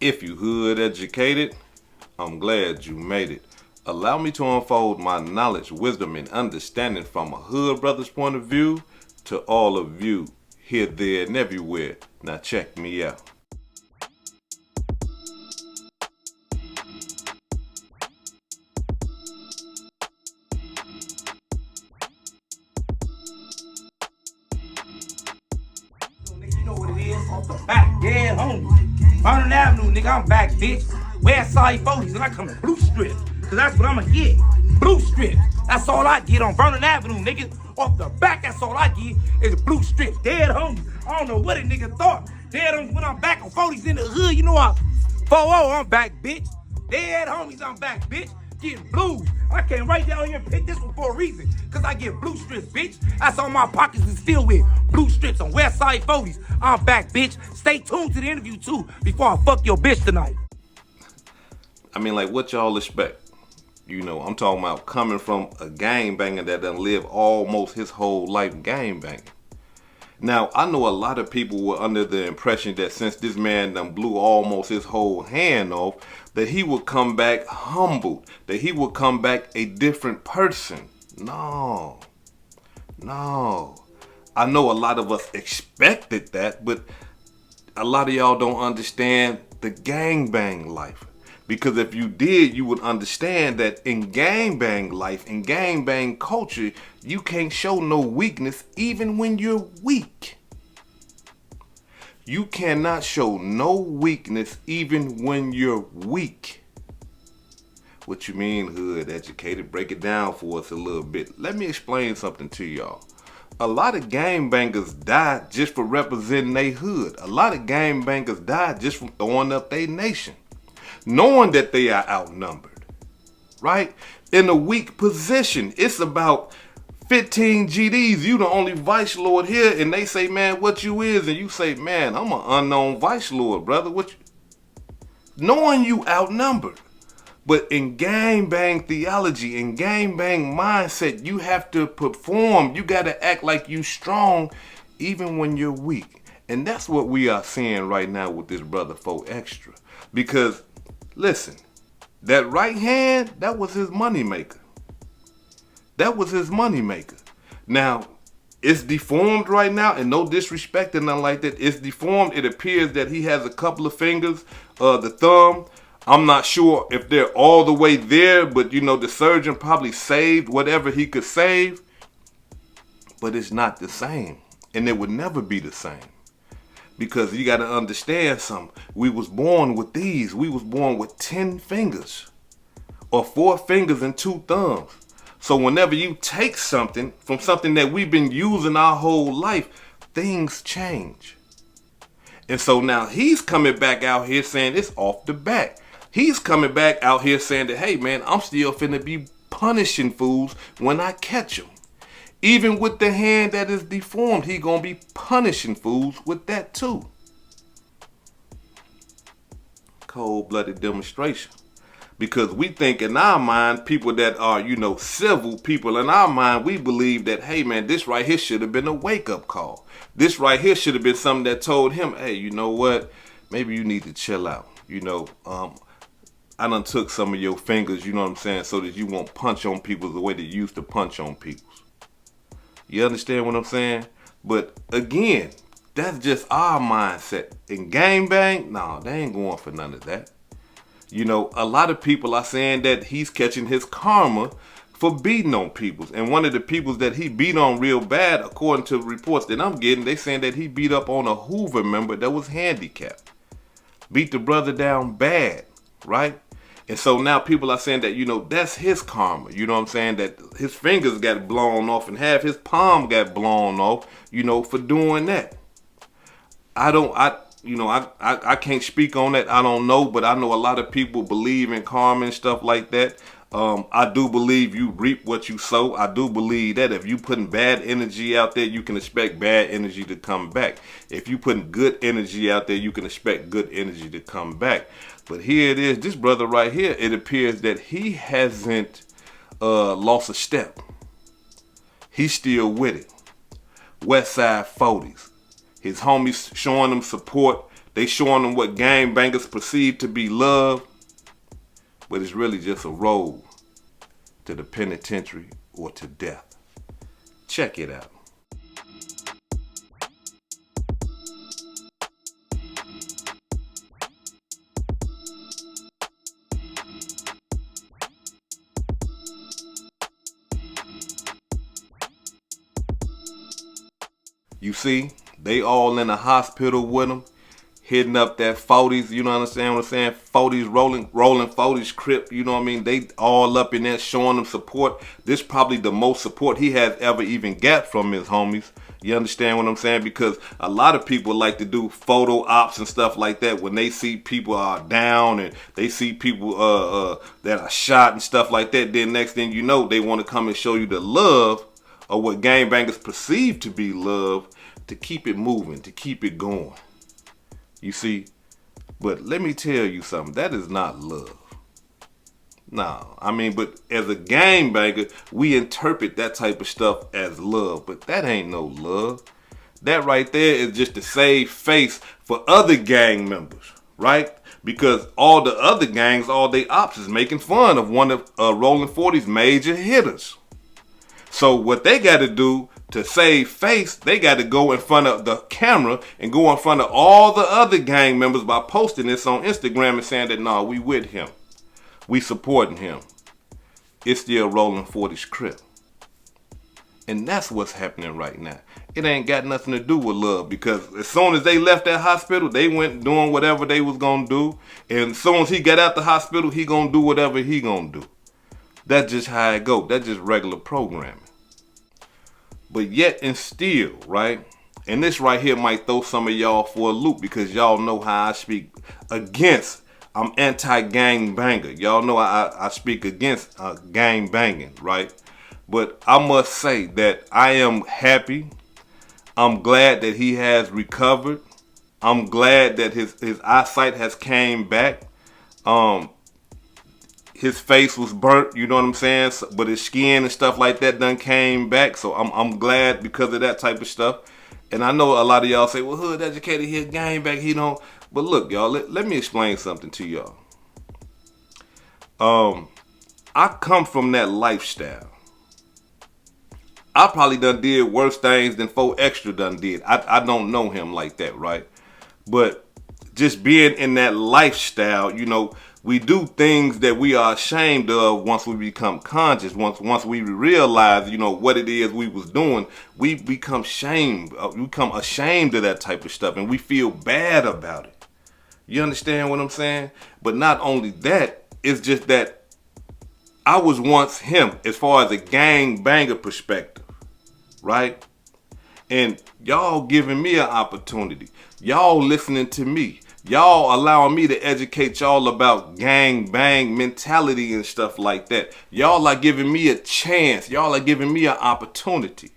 If you hood educated, I'm glad you made it. Allow me to unfold my knowledge, wisdom, and understanding from a hood brother's point of view to all of you, here, there, and everywhere. Now check me out. You know what it is? Off the back, dead homie. Vernon Avenue, nigga, I'm back, bitch. West Side 40s, and I come in blue strip. Cause that's what I'ma get. Blue strip. That's all I get on Vernon Avenue, nigga. Off the back, that's all I get is blue strip. Dead homies. I don't know what a nigga thought. Dead homies when I'm back on 40s in the hood, you know I 4-0, I'm back, bitch. Dead homies, I'm back, bitch. Getting blues. I came right down here and picked this one for a reason. Cause I get blue strips, bitch. That's all my pockets is filled with. Blue strips on West Side 40s. I'm back, bitch. Stay tuned to the interview too before I fuck your bitch tonight. I mean, like, what y'all expect? You know, I'm talking about coming from a gangbanger that done lived almost his whole life gangbanging. Now, I know a lot of people were under the impression that since this man done blew almost his whole hand off, that he would come back humbled, that he would come back a different person. No. I know a lot of us expected that, but a lot of y'all don't understand the gangbang life. Because if you did, you would understand that in gangbang life, in gangbang culture, you can't show no weakness even when you're weak. You cannot show no weakness even when you're weak. What you mean, hood educated? Break it down for us a little bit. Let me explain something to y'all. A lot of gangbangers die just for representing their hood. A lot of gangbangers die just from throwing up their nation, knowing that they are outnumbered, right? In a weak position. It's about 15 GDs. You the only vice lord here, and they say, man, what you is? And you say, man, I'm an unknown vice lord, brother. What you? Knowing you outnumbered. But in gangbang theology, in gangbang mindset, you have to perform. You got to act like you strong even when you're weak. And that's what we are seeing right now with this brother 4 Extra. Because listen, that right hand, that was his moneymaker. That was his moneymaker. Now, it's deformed right now, and no disrespect and nothing like that. It's deformed. It appears that he has a couple of fingers, the thumb. I'm not sure if they're all the way there, but you know, the surgeon probably saved whatever he could save. But it's not the same, and it would never be the same. Because you got to understand something. We was born with these. We was born with 10 fingers or 4 fingers and 2 thumbs. So whenever you take something from something that we've been using our whole life, things change. And so now he's coming back out here saying it's off the back. He's coming back out here saying that, hey man, I'm still finna be punishing fools when I catch them. Even with the hand that is deformed, he gonna be punishing fools with that too. Cold-blooded demonstration. Because we think in our mind, people that are, you know, civil people, in our mind, we believe that, hey man, this right here should have been a wake-up call. This right here should have been something that told him, hey, you know what? Maybe you need to chill out. You know, I done took some of your fingers, you know what I'm saying, so that you won't punch on people the way that you used to punch on people. You understand what I'm saying? But again, that's just our mindset. In gangbang, nah, they ain't going for none of that. You know, a lot of people are saying that he's catching his karma for beating on people. And one of the people that he beat on real bad, according to reports that I'm getting, they saying that he beat up on a Hoover member that was handicapped. Beat the brother down bad, right? And so now people are saying that, you know, that's his karma. You know what I'm saying? That his fingers got blown off and half his palm got blown off, you know, for doing that. I can't speak on that. I don't know, but I know a lot of people believe in karma and stuff like that. I do believe you reap what you sow. I do believe that if you putting bad energy out there, you can expect bad energy to come back. If you putting good energy out there, you can expect good energy to come back. But here it is, this brother right here, it appears that he hasn't lost a step. He's still with it. West Side 40s. His homies showing him support. They showing them what gangbangers perceive to be love, but it's really just a road to the penitentiary or to death. Check it out. You see, they all in the hospital with him, hitting up that 40s, you know what I'm saying? 40s, rolling 40s crip, you know what I mean? They all up in there showing him support. This probably the most support he has ever even got from his homies. You understand what I'm saying? Because a lot of people like to do photo ops and stuff like that when they see people are down and they see people that are shot and stuff like that. Then next thing you know, they want to come and show you the love or what gangbangers perceive to be love, to keep it moving, to keep it going. You see? But let me tell you something. That is not love. No, I mean, but as a gangbanger, we interpret that type of stuff as love. But that ain't no love. That right there is just to save face for other gang members, right? Because all the other gangs, all they ops is making fun of one of Rolling 40's major hitters. So what they got to do to save face, they got to go in front of the camera and go in front of all the other gang members by posting this on Instagram and saying that, nah, we with him. We supporting him. It's still Rolling 40's crib. And that's what's happening right now. It ain't got nothing to do with love, because as soon as they left that hospital, they went doing whatever they was going to do. And as soon as he got out the hospital, he going to do whatever he going to do. That's just how it go. That's just regular programming. But yet and still, right? And this right here might throw some of y'all for a loop, because y'all know how I speak against. I'm anti-gang banger. Y'all know I speak against gang banging, right? But I must say that I am happy. I'm glad that he has recovered. I'm glad that his eyesight has came back. His face was burnt, you know what I'm saying? So, but his skin and stuff like that done came back. So I'm glad because of that type of stuff. And I know a lot of y'all say, well, hood educated, he a gang back, he don't. But look, y'all, let me explain something to y'all. I come from that lifestyle. I probably done did worse things than 4 Extra done did. I don't know him like that, right? But just being in that lifestyle, you know, we do things that we are ashamed of once we become conscious. Once we realize, you know, what it is we was doing, we become ashamed of that type of stuff, and we feel bad about it. You understand what I'm saying? But not only that, it's just that I was once him as far as a gang banger perspective, right? And y'all giving me an opportunity. Y'all listening to me. Y'all allowing me to educate y'all about gang bang mentality and stuff like that. Y'all are giving me a chance. Y'all are giving me an opportunity.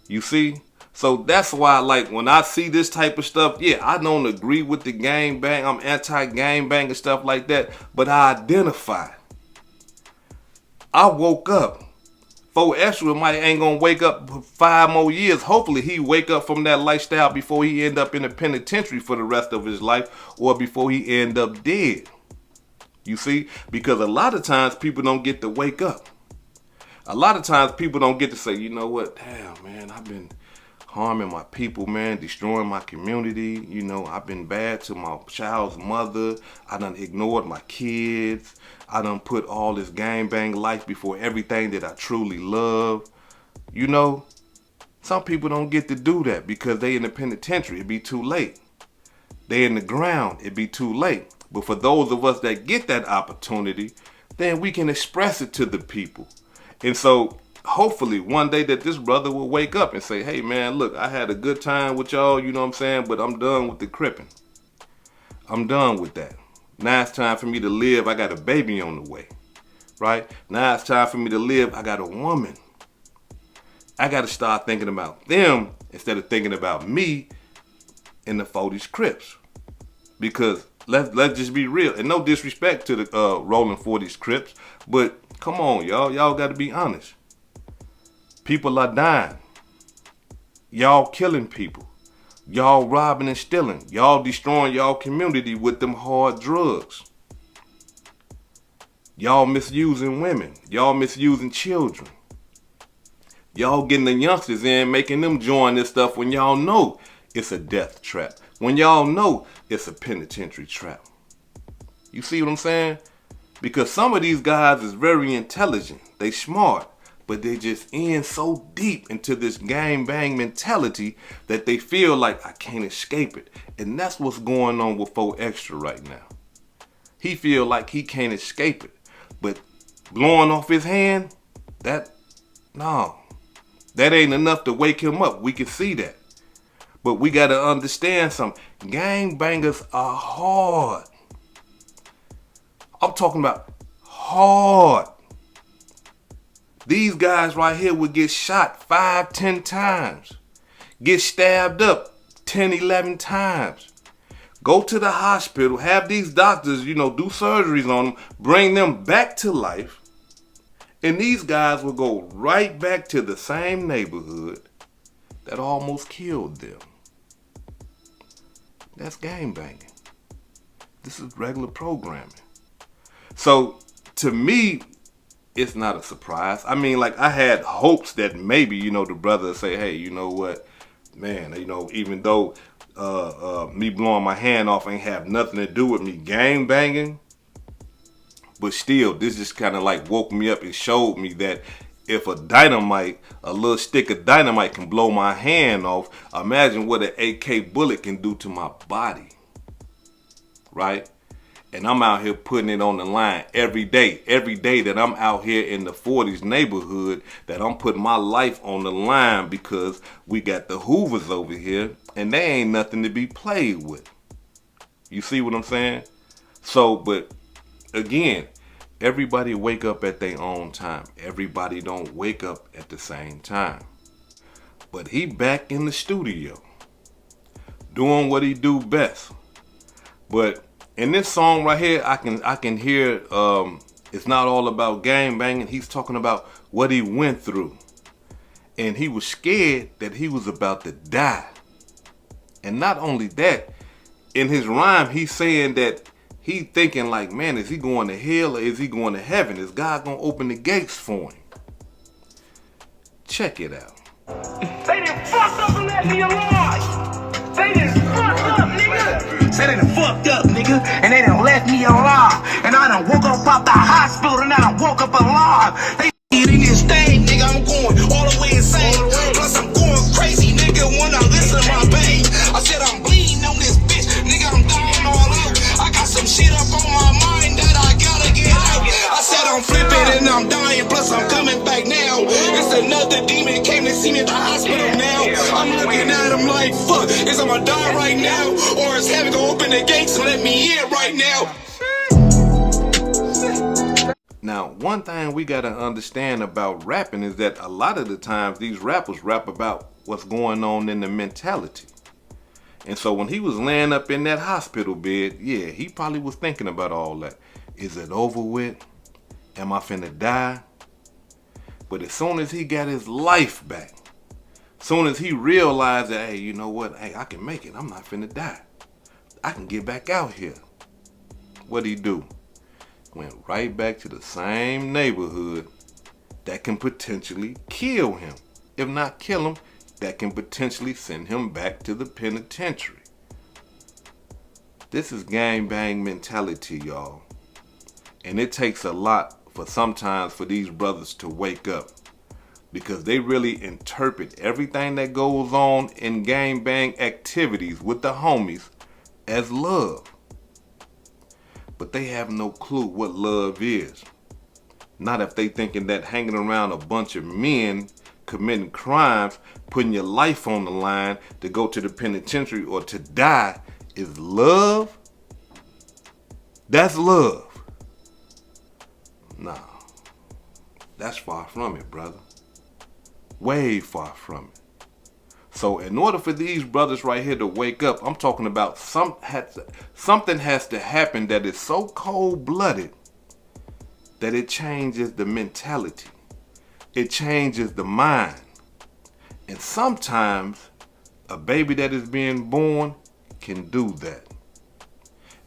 You see? So that's why, like, when I see this type of stuff, yeah, I don't agree with the gang bang. I'm anti-gang bang and stuff like that. But I identify. I woke up. 4 Extra ain't gonna wake up for 5 more years. Hopefully he wake up from that lifestyle before he end up in the penitentiary for the rest of his life, or before he end up dead. You see? Because a lot of times people don't get to wake up. A lot of times people don't get to say, you know what, damn, man, I've been harming my people, man, destroying my community. You know, I've been bad to my child's mother. I done ignored my kids. I done put all this gangbang life before everything that I truly love. You know, some people don't get to do that because they in the penitentiary. It be too late. They in the ground. It be too late. But for those of us that get that opportunity, then we can express it to the people. And so hopefully one day that this brother will wake up and say, hey man, look, I had a good time with y'all, you know what I'm saying? But I'm done with the cripping. I'm done with that. Now it's time for me to live. I got a baby on the way, right? Now it's time for me to live. I got a woman. I got to start thinking about them instead of thinking about me and the 40s Crips. Because let's just be real. And no disrespect to the Rolling 40s Crips, but come on, y'all. Y'all got to be honest. People are dying. Y'all killing people. Y'all robbing and stealing. Y'all destroying y'all community with them hard drugs. Y'all misusing women. Y'all misusing children. Y'all getting the youngsters in, making them join this stuff when y'all know it's a death trap. When y'all know it's a penitentiary trap. You see what I'm saying? Because some of these guys is very intelligent. They smart. But they just in so deep into this gang bang mentality that they feel like I can't escape it. And that's what's going on with 4 Extra right now. He feel like he can't escape it. But blowing off his hand, that ain't enough to wake him up. We can see that. But we got to understand something. Gang bangers are hard. I'm talking about hard. These guys right here would get shot 5, 10 times. Get stabbed up 10, 11 times. Go to the hospital, have these doctors, do surgeries on them, bring them back to life. And these guys will go right back to the same neighborhood that almost killed them. That's gang banging. This is regular programming. So, to me, it's not a surprise. I mean, like, I had hopes that maybe, the brother say, hey, you know what, man, even though me blowing my hand off ain't have nothing to do with me gang banging, but still, this just kind of like woke me up and showed me that if a little stick of dynamite can blow my hand off, imagine what an AK bullet can do to my body, right? And I'm out here putting it on the line every day that I'm out here in the 40s neighborhood, that I'm putting my life on the line because we got the Hoovers over here and they ain't nothing to be played with. You see what I'm saying? So, but again, everybody wake up at their own time. Everybody don't wake up at the same time. But he back in the studio doing what he do best. But in this song right here, I can hear it's not all about gang banging. He's talking about what he went through. And he was scared that he was about to die. And not only that, in his rhyme, he's saying that he thinking like, man, is he going to hell or is he going to heaven? Is God going to open the gates for him? Check it out. They done fucked up and let me alive. They done fucked up, nigga. Say they done fucked up, nigga, and they done left me alive. And I done woke up out the hospital and I done woke up alive. They in this thing, nigga, I'm going all the way insane. Plus I'm going crazy, nigga, when I listen to my pain. I said I'm bleeding on this bitch, nigga, I'm dying all out. I got some shit up on my mind that I gotta get out. I said I'm flipping and I'm dying, plus I'm coming back now. It's another demon came to see me at the hospital now. I'm looking at him like, fuck, is I'm gonna die right now? Or is heaven gonna open the gates and let me in right now? Now, one thing we gotta understand about rapping is that a lot of the times these rappers rap about what's going on in the mentality. And so when he was laying up in that hospital bed, yeah, he probably was thinking about all that. Is it over with? Am I finna die? But as soon as he got his life back, soon as he realized that, hey, you know what? Hey, I can make it. I'm not finna die. I can get back out here. What'd he do? Went right back to the same neighborhood that can potentially kill him. If not kill him, that can potentially send him back to the penitentiary. This is gang bang mentality, y'all. And it takes a lot sometimes for these brothers to wake up, because they really interpret everything that goes on in gang bang activities with the homies as love. But they have no clue what love is. Not if they thinking that hanging around a bunch of men committing crimes, putting your life on the line to go to the penitentiary or to die is love. That's love. Nah, that's far from it, brother. Way far from it. So in order for these brothers right here to wake up, I'm talking about something has to happen that is so cold-blooded that it changes the mentality. It changes the mind. And sometimes A baby that is being born can do that.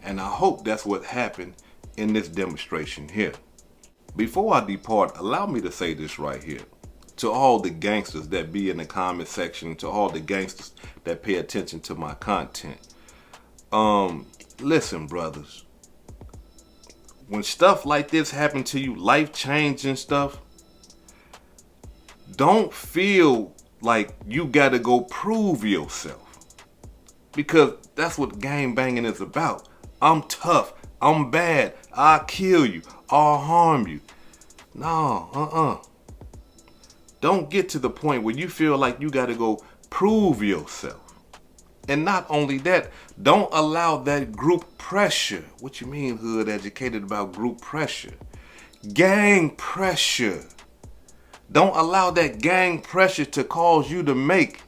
And I hope that's what happened in this demonstration here. Before I depart, allow me to say this right here. To all the gangsters that be in the comment section, to all the gangsters that pay attention to my content. Listen, brothers. When stuff like this happen to you, life-changing stuff, don't feel like you gotta go prove yourself. Because that's what gang banging is about. I'm tough, I'm bad, I'll kill you, I'll harm you. No, Don't get to the point where you feel like you gotta go prove yourself. And not only that, don't allow that group pressure. What you mean, hood educated about group pressure? Gang pressure. Don't allow that gang pressure to cause you to make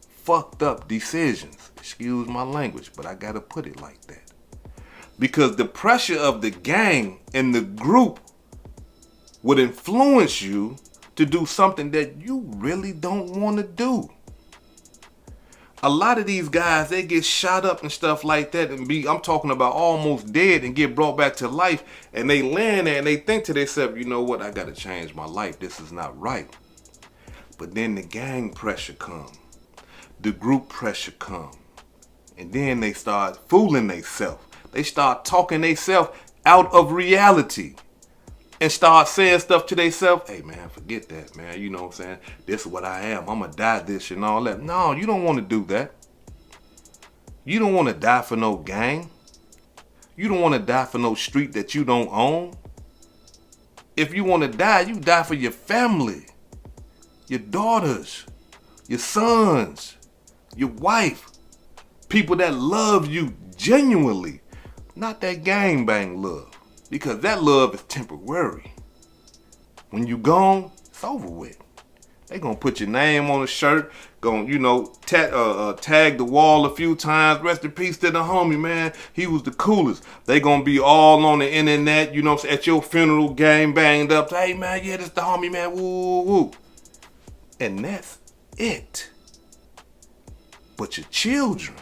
fucked up decisions. Excuse my language, but I gotta put it like that. Because the pressure of the gang and the group would influence you to do something that you really don't want to do. A lot of these guys, they get shot up and stuff like that and I'm talking about almost dead and get brought back to life, and they land there and they think to themselves, you know what, I gotta change my life, this is not right. But then the gang pressure come, the group pressure come, and then they start fooling themselves. They start talking themselves out of reality and start saying stuff to themselves. Hey man, forget that, man. You know what I'm saying? This is what I am. I'm gonna die this and all that. No, you don't want to do that. You don't want to die for no gang. You don't want to die for no street that you don't own. If you want to die, you die for your family, your daughters, your sons, your wife, people that love you genuinely, not that gang bang love. Because that love is temporary. When you gone, it's over with. They gonna put your name on a shirt, tag the wall a few times. Rest in peace to the homie, man. He was the coolest. They gonna be all on the internet, you know, at your funeral, gang banged up. Hey man, yeah, this the homie, man. Woo woo. And that's it. But your children,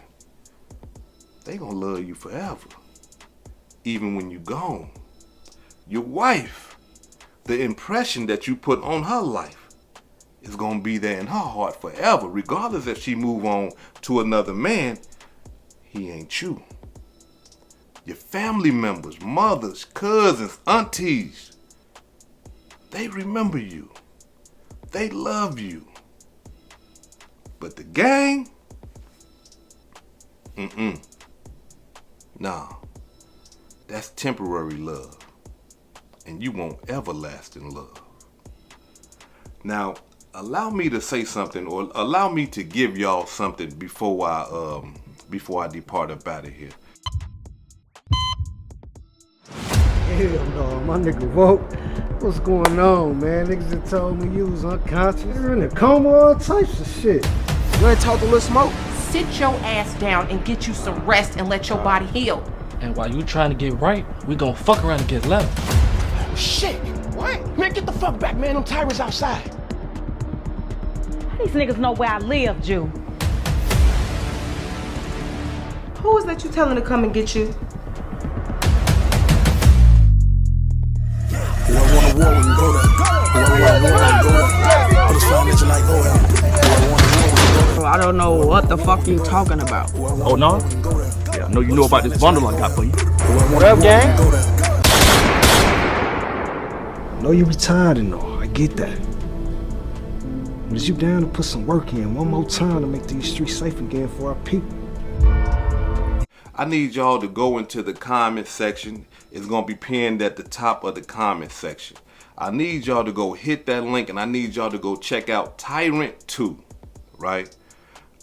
they gonna love you forever. Even when you gone. Your wife, the impression that you put on her life is gonna be there in her heart forever, regardless if she move on to another man. He ain't you. Your family members, mothers, cousins, aunties, they remember you. They love you. But the gang, nah. That's temporary love, and you want everlasting love. Now, allow me to say something, or allow me to give y'all something before I depart up out of here. Hell no, my nigga Vote. What's going on, man? Niggas that told me you was unconscious. You're in a coma, all types of shit. You ain't talk to Lil Smoke? Sit your ass down and get you some rest and let your body heal. And while you trying to get right, we gonna fuck around and get left. Oh, shit. What? Man, get the fuck back, man. Them Tyrants outside. How these niggas know where I live, Jew? Who is that you telling to come and get you? I don't know what the fuck you talking about. Oh, no? Yeah, I know you know about this bundle I got for you. What up, gang? I know you retired and all, I get that. But is you down to put some work in one more time to make these streets safe again for our people? I need y'all to go into the comment section. It's gonna be pinned at the top of the comment section. I need y'all to go hit that link, and I need y'all to go check out Tyrant 2, right?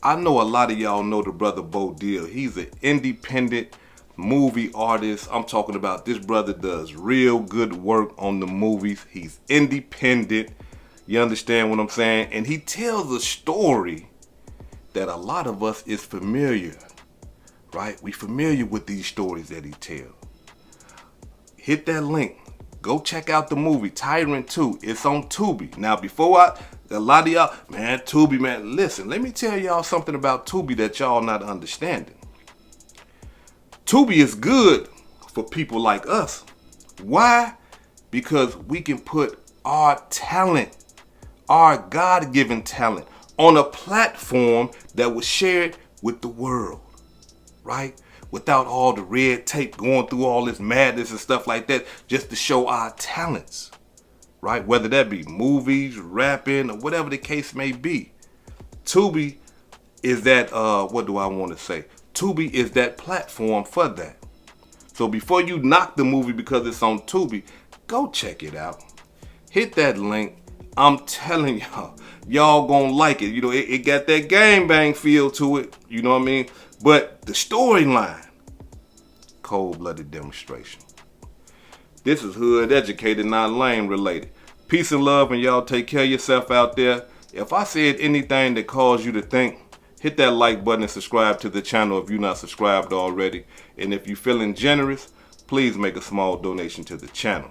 I know a lot of y'all know the brother Bo Deal. He's an independent movie artist. I'm talking about this brother does real good work on the movies. He's independent. You understand what I'm saying? And he tells a story that a lot of us is familiar, right? We familiar with these stories that he tells. Hit that link. Go check out the movie Tyrant 2. It's on Tubi. Now, before A lot of y'all, man, Tubi, man, listen, let me tell y'all something about Tubi that y'all not understanding. Tubi is good for people like us. Why? Because we can put our talent, our God-given talent, on a platform that was shared with the world, right? Without all the red tape going through all this madness and stuff like that, just to show our talents, right? Whether that be movies, rapping, or whatever the case may be. Tubi is that, what do I want to say? Tubi is that platform for that. So before you knock the movie because it's on Tubi, go check it out. Hit that link. I'm telling y'all, y'all gonna like it. You know, it got that gangbang feel to it. You know what I mean? But the storyline, cold-blooded demonstration. This is hood educated, not lame related. Peace and love, and y'all take care of yourself out there. If I said anything that caused you to think, hit that like button and subscribe to the channel if you're not subscribed already. And if you're feeling generous, please make a small donation to the channel.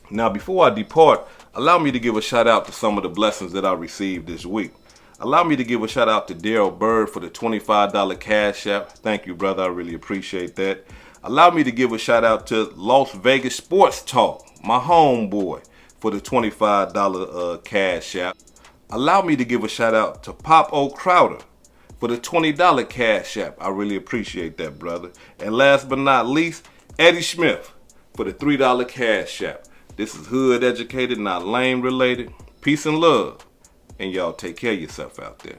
Now, before I depart, allow me to give a shout out to some of the blessings that I received this week. Allow me to give a shout out to Daryl Bird for the $25 cash app. Thank you, brother. I really appreciate that. Allow me to give a shout out to Las Vegas Sports Talk, my homeboy, for the $25 cash app. Allow me to give a shout out to Pop O. Crowder for the $20 cash app. I really appreciate that, brother. And last but not least, Eddie Smith for the $3 cash app. This is hood educated, not lame related. Peace and love. And y'all take care of yourself out there.